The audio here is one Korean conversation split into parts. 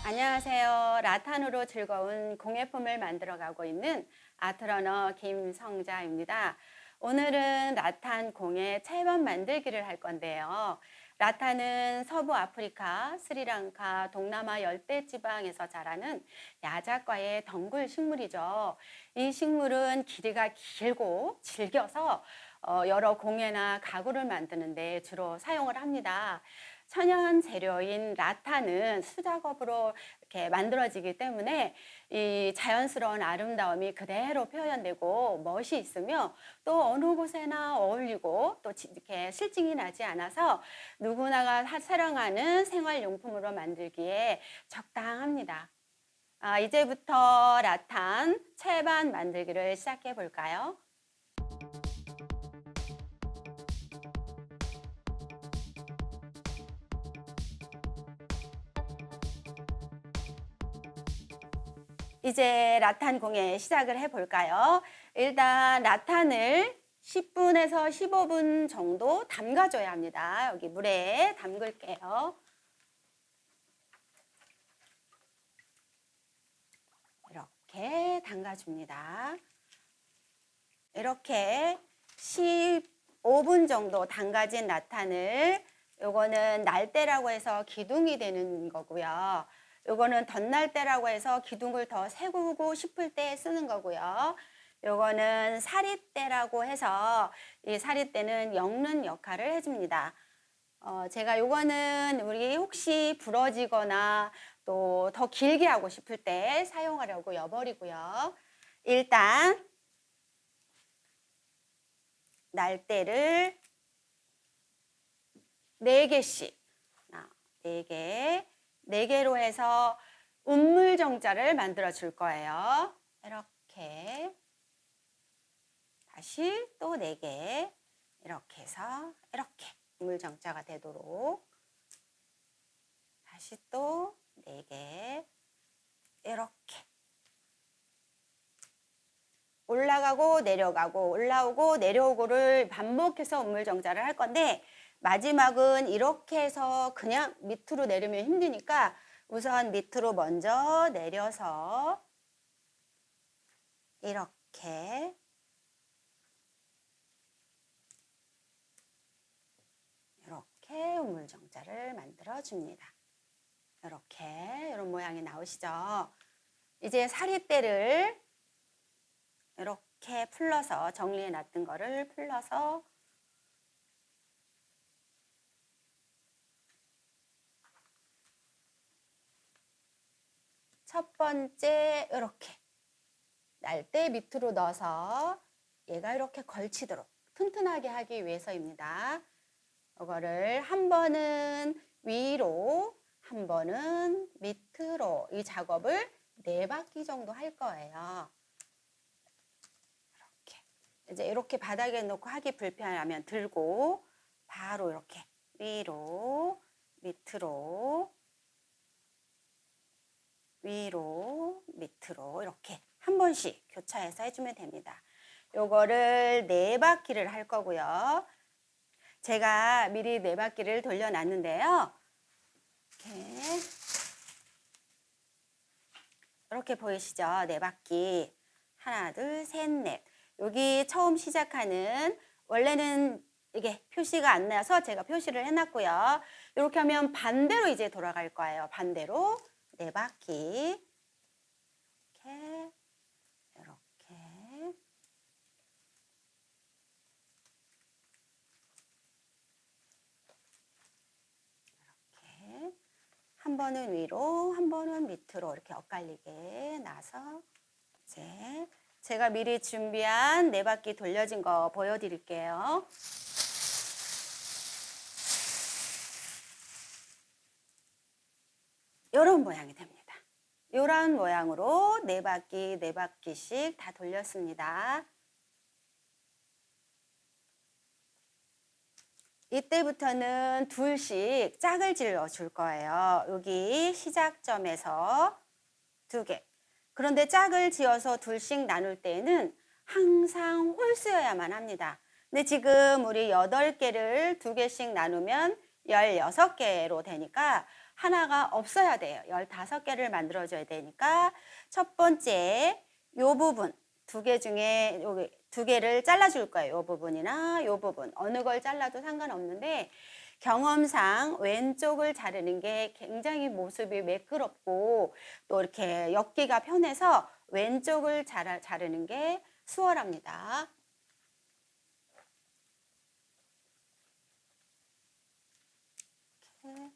안녕하세요. 라탄으로 즐거운 공예품을 만들어가고 있는 아트러너 김성자입니다. 오늘은 라탄 공예 채반 만들기를 할 건데요. 라탄은 서부 아프리카, 스리랑카, 동남아 열대지방에서 자라는 야자과의 덩굴 식물이죠. 이 식물은 길이가 길고 질겨서 여러 공예나 가구를 만드는 데 주로 사용을 합니다. 천연 재료인 라탄은 수작업으로 이렇게 만들어지기 때문에 이 자연스러운 아름다움이 그대로 표현되고 멋이 있으며 또 어느 곳에나 어울리고 또 이렇게 실증이 나지 않아서 누구나가 사랑하는 생활용품으로 만들기에 적당합니다. 이제부터 라탄 채반 만들기를 시작해 볼까요? 이제 라탄 공예 시작을 해볼까요? 일단 라탄을 10분에서 15분 정도 담가줘야 합니다. 여기 물에 담글게요. 이렇게 담가줍니다. 이렇게 15분 정도 담가진 라탄을 요거는 날대라고 해서 기둥이 되는 거고요. 요거는 덧날대라고 해서 기둥을 더 세우고 싶을 때 쓰는 거고요. 요거는 사릿대라고 해서 이 사릿대는 엮는 역할을 해줍니다. 제가 요거는 우리 혹시 부러지거나 또 더 길게 하고 싶을 때 사용하려고 여버리고요. 일단 날대를 4개씩 4개 4개로 해서 운물정자를 만들어 줄 거예요. 이렇게 다시 또 4개 이렇게 해서 이렇게 운물정자가 되도록 다시 또 4개 이렇게 올라가고 내려가고 올라오고 내려오고를 반복해서 운물정자를 할 건데 마지막은 이렇게 해서 그냥 밑으로 내리면 힘드니까 우선 밑으로 먼저 내려서 이렇게 우물정자를 만들어 줍니다. 이렇게 이런 모양이 나오시죠? 이제 사릿대를 이렇게 풀러서 정리해 놨던 거를 풀러서 첫 번째 이렇게 날대 밑으로 넣어서 얘가 이렇게 걸치도록 튼튼하게 하기 위해서입니다. 이거를 한 번은 위로, 한 번은 밑으로 이 작업을 4바퀴 정도 할 거예요. 이렇게 이제 이렇게 바닥에 놓고 하기 불편하면 들고 바로 이렇게 위로, 밑으로, 위로, 밑으로 이렇게 한 번씩 교차해서 해주면 됩니다. 요거를 4바퀴를 할 거고요. 제가 미리 4바퀴를 돌려놨는데요. 이렇게 보이시죠? 4바퀴. 하나, 둘, 셋, 넷. 여기 처음 시작하는 원래는 이게 표시가 안 나서 제가 표시를 해놨고요. 이렇게 하면 반대로 이제 돌아갈 거예요. 반대로 4바퀴. 이렇게, 이렇게. 한 번은 위로, 한 번은 밑으로 이렇게 엇갈리게 놔서 이제 제가 미리 준비한 4바퀴 돌려진 거 보여드릴게요. 이런 모양이 됩니다. 이런 모양으로 4바퀴, 4바퀴씩 다 돌렸습니다. 이때부터는 둘씩 짝을 질러 줄 거예요. 여기 시작점에서 2개. 그런데 짝을 지어서 둘씩 나눌 때에는 항상 홀수여야만 합니다. 근데 지금 우리 8개를 2개씩 나누면 16개로 되니까 하나가 없어야 돼요. 15개를 만들어줘야 되니까 첫 번째 요 부분 2개 중에 여기 2개를 잘라줄 거예요. 요 부분이나 요 부분 어느 걸 잘라도 상관없는데 경험상 왼쪽을 자르는 게 굉장히 모습이 매끄럽고 또 이렇게 엮기가 편해서 왼쪽을 자르는 게 수월합니다. 이렇게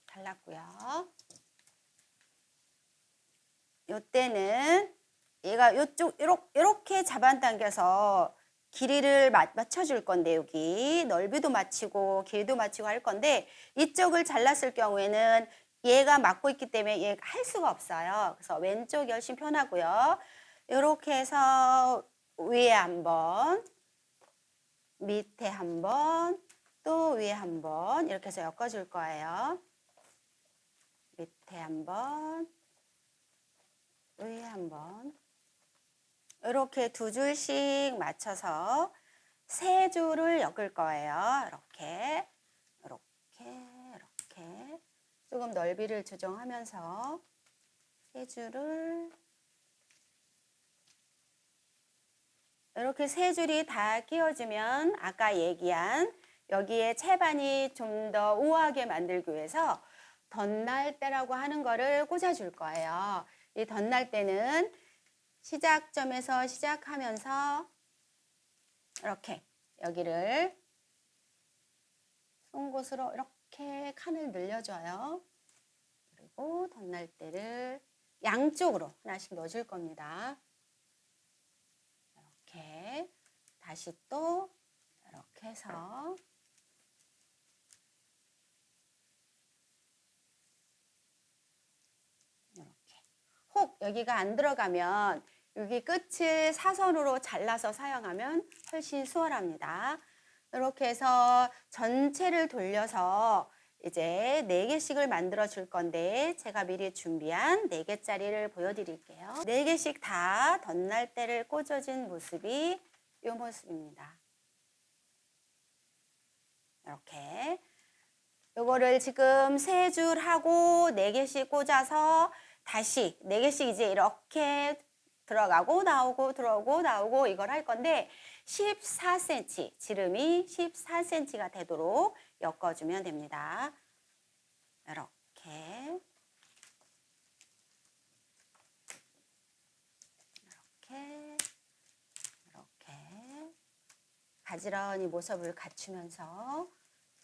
잘랐고요. 요때는 얘가 요쪽 이렇게 잡아당겨서 길이를 맞춰줄 건데 여기 넓이도 맞추고 길이도 맞추고 할 건데 이쪽을 잘랐을 경우에는 얘가 막고 있기 때문에 얘가 할 수가 없어요. 그래서 왼쪽이 훨씬 편하고요. 이렇게 해서 위에 한번 밑에 한번 또 위에 한번 이렇게 해서 엮어줄 거예요. 밑에 한번 위에 한번 이렇게 2줄씩 맞춰서 3줄을 엮을 거예요. 이렇게 조금 넓이를 조정하면서 3줄을 이렇게 3줄이 다 끼워지면 아까 얘기한 여기에 채반이 좀 더 우아하게 만들기 위해서 덧날대라고 하는 거를 꽂아줄 거예요. 이 덧날대는 시작점에서 시작하면서 이렇게 여기를 송곳으로 이렇게 칸을 늘려줘요. 그리고 덧날대를 양쪽으로 하나씩 넣어줄 겁니다. 이렇게 다시 또 이렇게 해서 이렇게 혹 여기가 안 들어가면 여기 끝을 사선으로 잘라서 사용하면 훨씬 수월합니다. 이렇게 해서 전체를 돌려서 이제 4개씩을 만들어 줄 건데 제가 미리 준비한 4개짜리를 보여드릴게요. 4개씩 다 덧날대를 꽂아준 모습이 이 모습입니다. 이렇게 요거를 지금 3줄 하고 4개씩 꽂아서 다시 4개씩 이제 이렇게 들어가고 나오고 들어오고 나오고 이걸 할 건데 14cm, 지름이 14cm가 되도록 엮어주면 됩니다. 이렇게 가지런히 모습을 갖추면서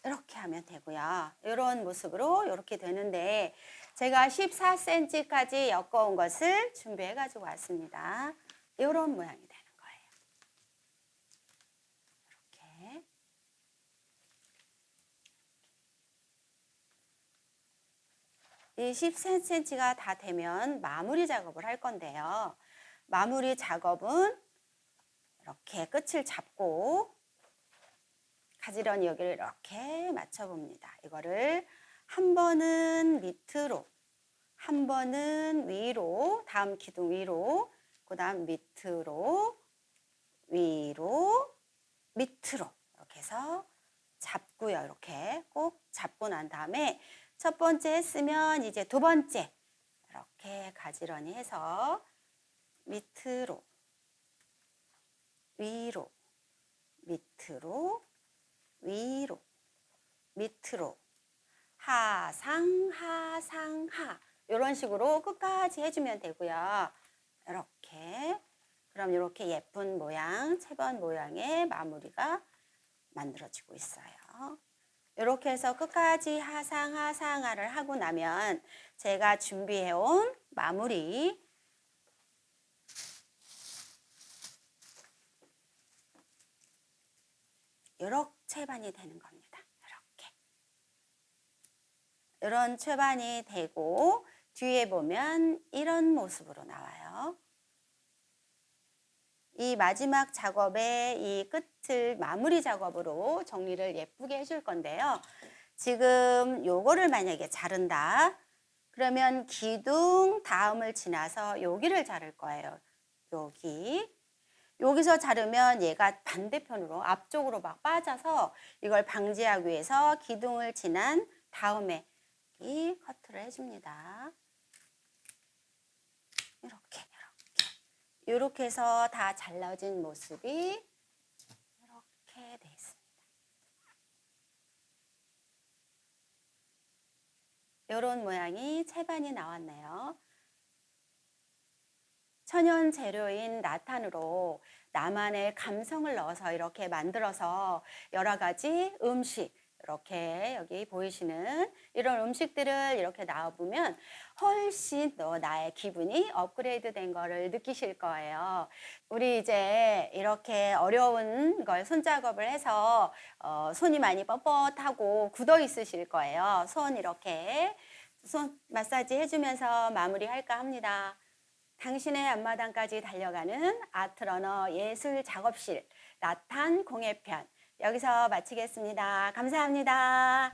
이렇게 하면 되고요. 이런 모습으로 이렇게 되는데 제가 14cm까지 엮어온 것을 준비해 가지고 왔습니다. 이런 모양이 되는 거예요. 이렇게. 이 14cm가 다 되면 마무리 작업을 할 건데요. 마무리 작업은 이렇게 끝을 잡고 가지런히 여기를 이렇게 맞춰봅니다. 이거를 한 번은 밑으로, 한 번은 위로, 다음 기둥 위로, 그 다음 밑으로, 위로, 밑으로 이렇게 해서 잡고요. 이렇게 꼭 잡고 난 다음에 첫 번째 했으면 이제 두 번째 이렇게 가지런히 해서 밑으로, 위로, 밑으로, 위로, 밑으로, 하상, 하상, 하 이런 식으로 끝까지 해주면 되고요. 이렇게 그럼 이렇게 예쁜 모양, 채번 모양의 마무리가 만들어지고 있어요. 이렇게 해서 끝까지 하상, 하상하를 하고 나면 제가 준비해온 마무리 이렇게 채반이 되는 겁니다. 이렇게. 이런 채반이 되고 뒤에 보면 이런 모습으로 나와요. 이 마지막 작업의 이 끝을 마무리 작업으로 정리를 예쁘게 해줄 건데요. 지금 요거를 만약에 자른다. 그러면 기둥 다음을 지나서 여기를 자를 거예요. 여기. 여기서 자르면 얘가 반대편으로 앞쪽으로 막 빠져서 이걸 방지하기 위해서 기둥을 지난 다음에 이 커트를 해줍니다. 이렇게 이렇게 해서 다 잘라진 모습이 이렇게 돼 있습니다. 이런 모양이 채반이 나왔네요. 천연 재료인 라탄으로 나만의 감성을 넣어서 이렇게 만들어서 여러 가지 음식, 이렇게 여기 보이시는 이런 음식들을 이렇게 나와보면 훨씬 더 나의 기분이 업그레이드 된 거를 느끼실 거예요. 우리 이제 이렇게 어려운 걸 손작업을 해서 손이 많이 뻣뻣하고 굳어 있으실 거예요. 손 이렇게 손 마사지 해주면서 마무리할까 합니다. 당신의 앞마당까지 달려가는 아트러너 예술 작업실 라탄 공예편 여기서 마치겠습니다. 감사합니다.